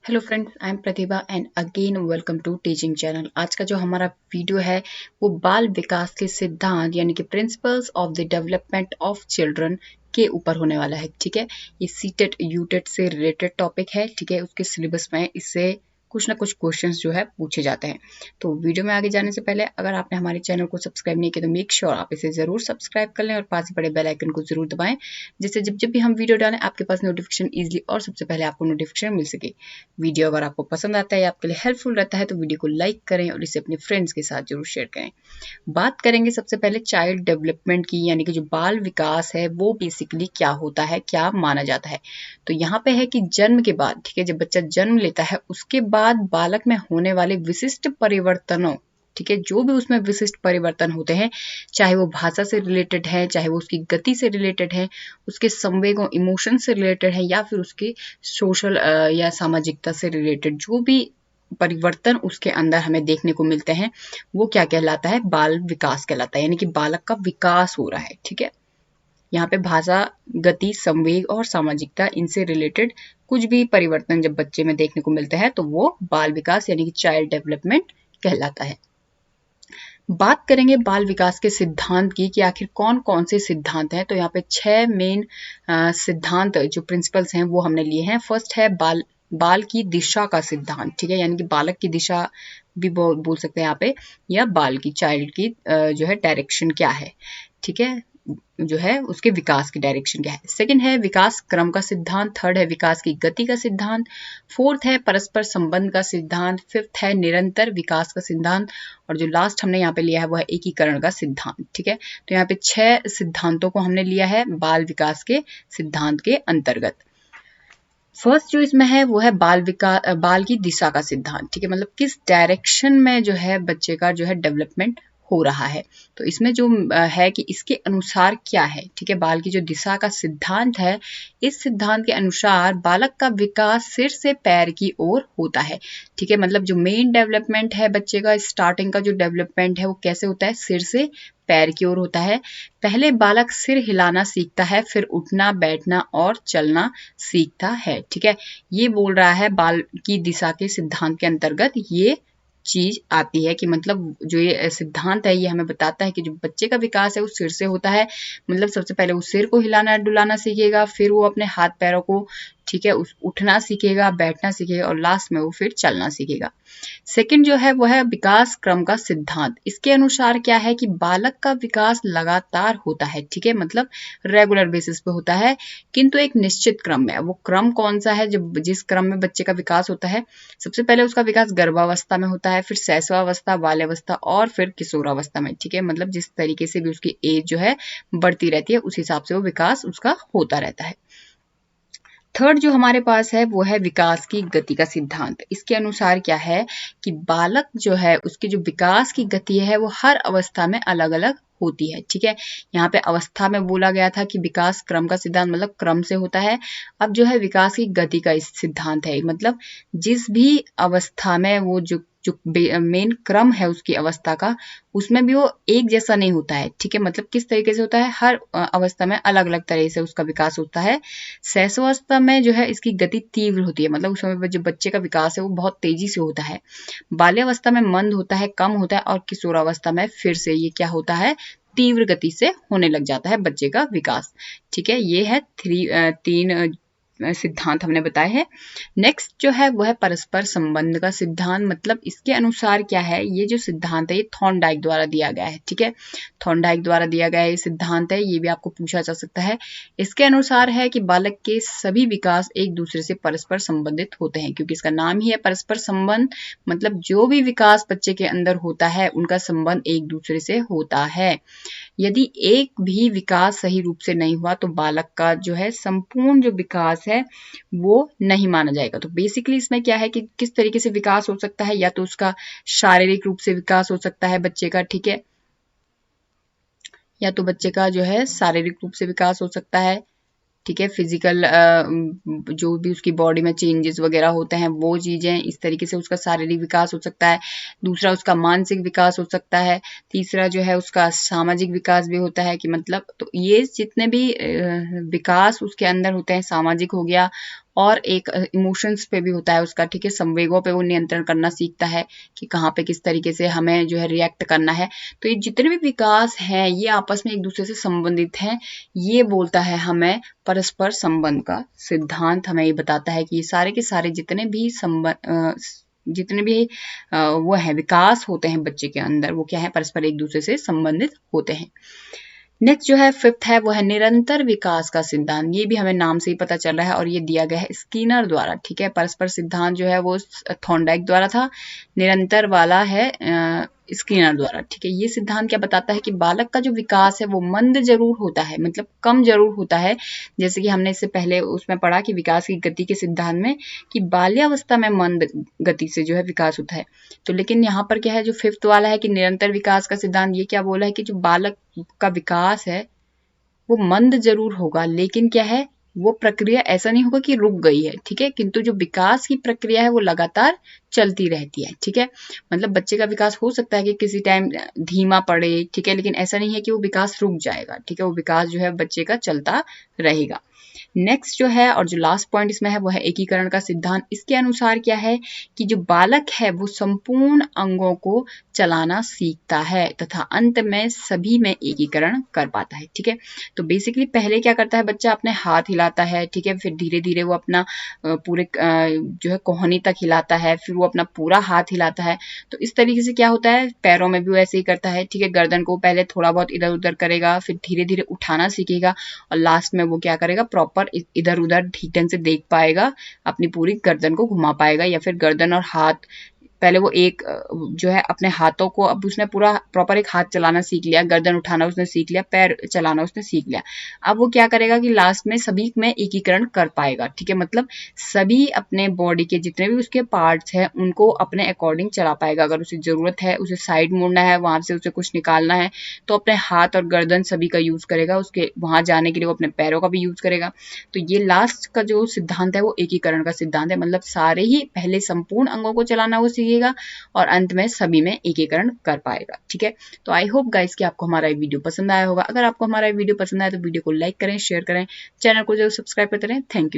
Hello friends, I am Pratibha and again welcome to teaching channel. आज का जो हमारा वीडियो है वो बाल विकास के सिद्धांत यानी कि principles of the development of children के ऊपर होने वाला है। ठीक है, ये सीटेट यूटेट से रिलेटेड टॉपिक है। ठीक है, उसके सिलेबस में इससे कुछ ना कुछ क्वेश्चंस जो है पूछे जाते हैं। तो वीडियो में आगे जाने से पहले अगर आपने हमारे चैनल को सब्सक्राइब नहीं किया तो मेक श्योर आप इसे जरूर सब्सक्राइब कर लें और पास ही बड़े बेल आइकन को जरूर दबाएं, जिससे जब जब भी हम वीडियो डालें आपके पास नोटिफिकेशन इजीली और सबसे पहले आपको नोटिफिकेशन मिल सके। वीडियो अगर आपको पसंद आता है या आपके लिए हेल्पफुल रहता है तो वीडियो को लाइक करें और इसे अपने फ्रेंड्स के साथ जरूर शेयर करें। बात करेंगे सबसे पहले चाइल्ड डेवलपमेंट की, यानी कि जो बाल विकास है वो बेसिकली क्या होता है, क्या माना जाता है। तो यहाँ पे है कि जन्म के बाद, ठीक है, जब बच्चा जन्म लेता है उसके बाद बालक में होने वाले विशिष्ट परिवर्तनों, ठीक है, जो भी उसमें विशिष्ट परिवर्तन होते हैं, चाहे वो भाषा से रिलेटेड है, चाहे वो उसकी गति से रिलेटेड है, उसके संवेगों इमोशन से रिलेटेड है, या फिर उसके सोशल या सामाजिकता से रिलेटेड जो भी परिवर्तन उसके अंदर हमें देखने को मिलते हैं वो क्या कहलाता है, बाल विकास कहलाता है। यानी कि बालक का विकास हो रहा है। ठीक है, यहाँ पे भाषा, गति, संवेग और सामाजिकता, इनसे रिलेटेड कुछ भी परिवर्तन जब बच्चे में देखने को मिलते हैं तो वो बाल विकास यानी कि चाइल्ड डेवलपमेंट कहलाता है। बात करेंगे बाल विकास के सिद्धांत की कि आखिर कौन कौन से सिद्धांत हैं। तो यहाँ पे 6 मेन सिद्धांत जो प्रिंसिपल्स हैं वो हमने लिए हैं। फर्स्ट है बाल की दिशा का सिद्धांत। ठीक है, यानी कि बालक की दिशा भी बोल सकते हैं यहाँ पे, या बाल की, चाइल्ड की जो है डायरेक्शन क्या है। ठीक है, जो है उसके विकास की डायरेक्शन क्या है। सेकंड है विकास क्रम का सिद्धांत। थर्ड है विकास की गति का सिद्धांत। फोर्थ है परस्पर संबंध का सिद्धांत। फिफ्थ है निरंतर विकास का सिद्धांत। और जो लास्ट हमने यहाँ पे लिया है वो है एकीकरण का सिद्धांत। ठीक है, तो यहाँ पे 6 सिद्धांतों को हमने लिया है बाल विकास के सिद्धांत के अंतर्गत। फर्स्ट जो इसमें है वो है बाल की दिशा का सिद्धांत। ठीक है, मतलब किस डायरेक्शन में जो है बच्चे का जो है डेवलपमेंट हो रहा है। तो इसमें जो है कि इसके अनुसार क्या है। ठीक है, बाल की जो दिशा का सिद्धांत है, इस सिद्धांत के अनुसार बालक का विकास सिर से पैर की ओर होता है। ठीक है, मतलब जो मेन डेवलपमेंट है बच्चे का, स्टार्टिंग का जो डेवलपमेंट है वो कैसे होता है, सिर से पैर की ओर होता है। पहले बालक सिर हिलाना सीखता है, फिर उठना, बैठना और चलना सीखता है। ठीक है, ये बोल रहा है बाल की दिशा के सिद्धांत के अंतर्गत ये चीज आती है कि मतलब जो ये सिद्धांत है ये हमें बताता है कि जो बच्चे का विकास है वो सिर से होता है। मतलब सबसे पहले वो सिर को हिलाना डुलाना सीखेगा, फिर वो अपने हाथ पैरों को, ठीक है, उठना सीखेगा, बैठना सीखेगा और लास्ट में वो फिर चलना सीखेगा। सेकंड जो है वो है विकास क्रम का सिद्धांत। इसके अनुसार क्या है कि बालक का विकास लगातार होता है। ठीक है, मतलब रेगुलर बेसिस पे होता है, किंतु एक निश्चित क्रम में। वो क्रम कौन सा है, जब जिस क्रम में बच्चे का विकास होता है, सबसे पहले उसका विकास गर्भावस्था में होता है, फिर शैशवावस्था, बाल्यावस्था और फिर किशोरावस्था में। ठीक है, मतलब जिस तरीके से भी उसकी एज जो है बढ़ती रहती है उस हिसाब से वो विकास उसका होता रहता है। थर्ड जो हमारे पास है वो है विकास की गति का सिद्धांत। इसके अनुसार क्या है कि बालक जो है उसकी जो विकास की गति है वो हर अवस्था में अलग अलग होती है। ठीक है, यहाँ पे अवस्था में बोला गया था कि विकास क्रम का सिद्धांत मतलब क्रम से होता है। अब जो है विकास की गति का इस सिद्धांत है, मतलब जिस भी अवस्था में वो जो मेन क्रम है उसकी अवस्था का, उसमें भी वो एक जैसा नहीं होता है। ठीक है, मतलब किस तरीके से होता है, हर अवस्था में अलग अलग तरह से उसका विकास होता है। शैशवावस्था में जो है इसकी गति तीव्र होती है, मतलब उस समय जो बच्चे का विकास है वो बहुत तेजी से होता है। बाल्यावस्था में मंद होता है, कम होता है, और किशोरावस्था में फिर से ये क्या होता है, तीव्र गति से होने लग जाता है बच्चे का विकास। ठीक है, ये है तीन सिद्धांत हमने बताए हैं। नेक्स्ट जो है वो है परस्पर संबंध का सिद्धांत। मतलब इसके अनुसार क्या है, ये जो सिद्धांत है ये थॉर्नडाइक द्वारा दिया गया है। ठीक है, थॉर्नडाइक द्वारा दिया गया ये सिद्धांत है, ये भी आपको पूछा जा सकता है। इसके अनुसार है कि बालक के सभी विकास एक दूसरे से परस्पर संबंधित होते हैं, क्योंकि इसका नाम ही है परस्पर संबंध। मतलब जो भी विकास बच्चे के अंदर होता है उनका संबंध एक दूसरे से होता है। यदि एक भी विकास सही रूप से नहीं हुआ तो बालक का जो है संपूर्ण जो विकास है वो नहीं माना जाएगा। तो बेसिकली इसमें क्या है कि किस तरीके से विकास हो सकता है, या तो उसका शारीरिक रूप से विकास हो सकता है बच्चे का, ठीक है, या तो बच्चे का जो है शारीरिक रूप से विकास हो सकता है। ठीक है, फिजिकल जो भी उसकी बॉडी में चेंजेस वगैरह होते हैं वो चीजें, इस तरीके से उसका शारीरिक विकास हो सकता है। दूसरा उसका मानसिक विकास हो सकता है। तीसरा जो है उसका सामाजिक विकास भी होता है कि मतलब, तो ये जितने भी विकास उसके अंदर होते हैं, सामाजिक हो गया और एक इमोशंस पे भी होता है उसका, ठीक है, संवेगों पे वो नियंत्रण करना सीखता है कि कहाँ पे किस तरीके से हमें जो है रिएक्ट करना है। तो ये जितने भी विकास हैं ये आपस में एक दूसरे से संबंधित हैं। ये बोलता है हमें परस्पर संबंध का सिद्धांत, हमें ये बताता है कि ये सारे के सारे जितने भी वो है विकास होते हैं बच्चे के अंदर, वो क्या है, परस्पर एक दूसरे से संबंधित होते हैं। नेक्स्ट जो है फिफ्थ है वो है निरंतर विकास का सिद्धांत। ये भी हमें नाम से ही पता चल रहा है और ये दिया गया है स्किनर द्वारा, ठीक है। परस्पर सिद्धांत जो है वो थॉर्नडाइक द्वारा था, निरंतर वाला है स्किनर द्वारा, ठीक है। ये सिद्धांत क्या बताता है कि बालक का जो विकास है वो मंद जरूर होता है, मतलब कम जरूर होता है, जैसे कि हमने इससे पहले उसमें पढ़ा कि विकास की गति के सिद्धांत में कि बाल्यावस्था में मंद गति से जो है विकास होता है। तो लेकिन यहाँ पर क्या है, जो फिफ्थ वाला है कि निरंतर विकास का सिद्धांत, ये क्या बोला है कि जो बालक का विकास है वो मंद जरूर होगा, लेकिन क्या है, वो प्रक्रिया ऐसा नहीं होगा कि रुक गई है, ठीक है, किंतु जो विकास की प्रक्रिया है वो लगातार चलती रहती है, ठीक है। मतलब बच्चे का विकास हो सकता है कि किसी टाइम धीमा पड़े, ठीक है, लेकिन ऐसा नहीं है कि वो विकास रुक जाएगा, ठीक है, वो विकास जो है बच्चे का चलता रहेगा। नेक्स्ट जो है और जो लास्ट पॉइंट इसमें है वो है एकीकरण का सिद्धांत। इसके अनुसार क्या है कि जो बालक है वो संपूर्ण अंगों को चलाना सीखता है तथा अंत में सभी में एकीकरण कर पाता है, ठीक है। तो बेसिकली पहले क्या करता है बच्चा, अपने हाथ हिलाता है, ठीक है, फिर धीरे धीरे वो अपना पूरे जो है कोहनी तक हिलाता है, फिर वो अपना पूरा हाथ हिलाता है। तो इस तरीके से क्या होता है, पैरों में भी वो ऐसे ही करता है, ठीक है। गर्दन को पहले थोड़ा बहुत इधर उधर करेगा, फिर धीरे धीरे उठाना सीखेगा और लास्ट में वो क्या करेगा, प्रॉपर इधर उधर ठीक ढंग से देख पाएगा, अपनी पूरी गर्दन को घुमा पाएगा, या फिर गर्दन और हाथ, पहले वो एक जो है अपने हाथों को, अब उसने पूरा प्रॉपर एक हाथ चलाना सीख लिया, गर्दन उठाना उसने सीख लिया, पैर चलाना उसने सीख लिया। अब वो क्या करेगा कि लास्ट में सभी में एकीकरण कर पाएगा, ठीक है। मतलब सभी अपने बॉडी के जितने भी उसके पार्ट्स हैं उनको अपने अकॉर्डिंग चला पाएगा। अगर उसे जरूरत है, उसे साइड मोड़ना है, वहां से उसे कुछ निकालना है, तो अपने हाथ और गर्दन सभी का यूज करेगा। उसके वहां जाने के लिए वो अपने पैरों का भी यूज करेगा। तो ये लास्ट का जो सिद्धांत है वो एकीकरण का सिद्धांत है। मतलब सारे ही पहले संपूर्ण अंगों को चलाना वो सीखेगा और अंत में सभी में एकीकरण कर पाएगा, ठीक है। तो आई होप गाइस कि आपको हमारा वीडियो पसंद आया होगा। अगर आपको हमारा वीडियो पसंद आया तो वीडियो को लाइक करें, शेयर करें, चैनल को जरूर सब्सक्राइब करते रहें। Thank you.